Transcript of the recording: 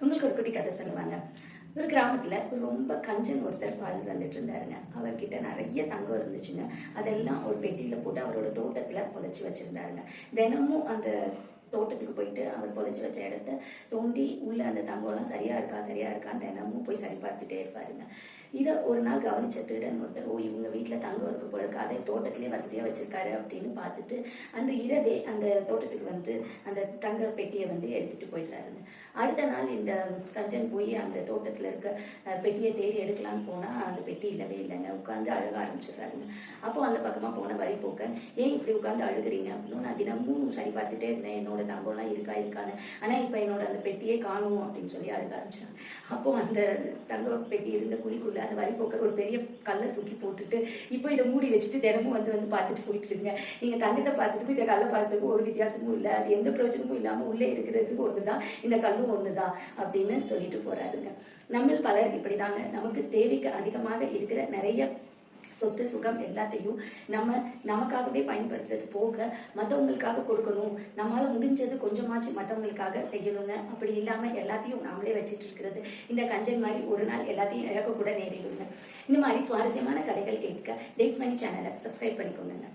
உங்களுக்கு ஒரு குட்டி கதை சொல்லுவாங்க. ஒரு கிராமத்துல ரொம்ப கஞ்சன் ஒருத்தர் வாழ்ந்து வந்துட்டு இருந்தாருங்க. அவர்கிட்ட நிறைய தங்கம் இருந்துச்சுங்க. அதெல்லாம் ஒரு பெட்டியில போட்டு அவரோட தோட்டத்துல புதைச்சி வச்சிருந்தாருங்க. தினமும் அந்த தோட்டத்துக்கு போயிட்டு அவர் புதைச்சி வச்ச இடத்த தோண்டி உள்ள அந்த தங்கம்லாம் சரியா இருக்கான்னு தினமும் போய் சரி பார்த்துட்டே இருப்பாருங்க. இதை ஒரு நாள் கவனிச்ச திருடன் ஒருத்தர், ஓ இவங்க வீட்டுல தங்கம் இருக்கு போல இருக்கு, அதை தோட்டத்திலேயே வசதியா வச்சிருக்காரு அப்படின்னு பார்த்துட்டு அந்த இரவே அந்த தோட்டத்துக்கு வந்து அந்த தங்க பெட்டியை வந்து எடுத்துட்டு போயிடுறாருங்க. அடுத்த நாள் இந்த கஞ்சன் போய் அந்த தோட்டத்துல இருக்க பெட்டியை தேடி எடுக்கலான்னு போனா அந்த பெட்டி இல்லவே இல்லைங்க. உட்காந்து அழுக ஆரம்பிச்சிடுறாருங்க. அப்போ அந்த பக்கமா போன வழிபோக்க, ஏன் இப்படி உட்காந்து அழுகுறீங்க அப்படின்னு, நான் தினமும் சரி பார்த்துட்டே இருந்தேன் என்னோட தங்கம்லாம் இருக்கான்னு, ஆனா இப்ப என்னோட அந்த பெட்டியே காணும் அப்படின்னு சொல்லி அழுக ஆரம்பிச்சாங்க. அப்போ அந்த தங்க பெட்டி இருந்த குழிக்குள்ள அந்த வழிபோக்க ஒரு பெரிய கல்லை தூக்கி போட்டுட்டு, இப்போ இதை மூடி வச்சுட்டு தினமும் வந்து பார்த்துட்டு போயிட்டு இருக்குங்க. நீங்க தங்கத்தை பார்த்ததுக்கும் இந்த கல்லை பார்த்ததுக்கும் ஒரு வித்தியாசமும் இல்லை, அது எந்த பிரயோஜனமும் இல்லாம உள்ளே இருக்கிறதுக்கு ஒண்ணுதான், இந்த கல்லும் ஒண்ணுதான் அப்படின்னு சொல்லிட்டு போறாருங்க. நம்ம பலர் இப்படிதாங்க, நமக்கு தேவைக்கு அதிகமாக இருக்கிற நிறைய சொத்து சுகம் எல்லாத்தையும் நமக்காகவே பயன்படுத்துறது போக மற்றவங்களுக்காக கொடுக்கணும், நம்மளால முடிஞ்சது கொஞ்சமாச்சு மற்றவங்களுக்காக செய்யணுங்க. அப்படி இல்லாம எல்லாத்தையும் நாமளே வச்சுட்டு இருக்கிறது இந்த கஞ்சன் மாதிரி ஒரு நாள் எல்லாத்தையும் இழக்க கூட நேரிடுங்க. இந்த மாதிரி சுவாரஸ்யமான கதைகள் கேட்க டேட்ஸ் மணி சேனலை சப்ஸ்கிரைப் பண்ணிக்கோங்க.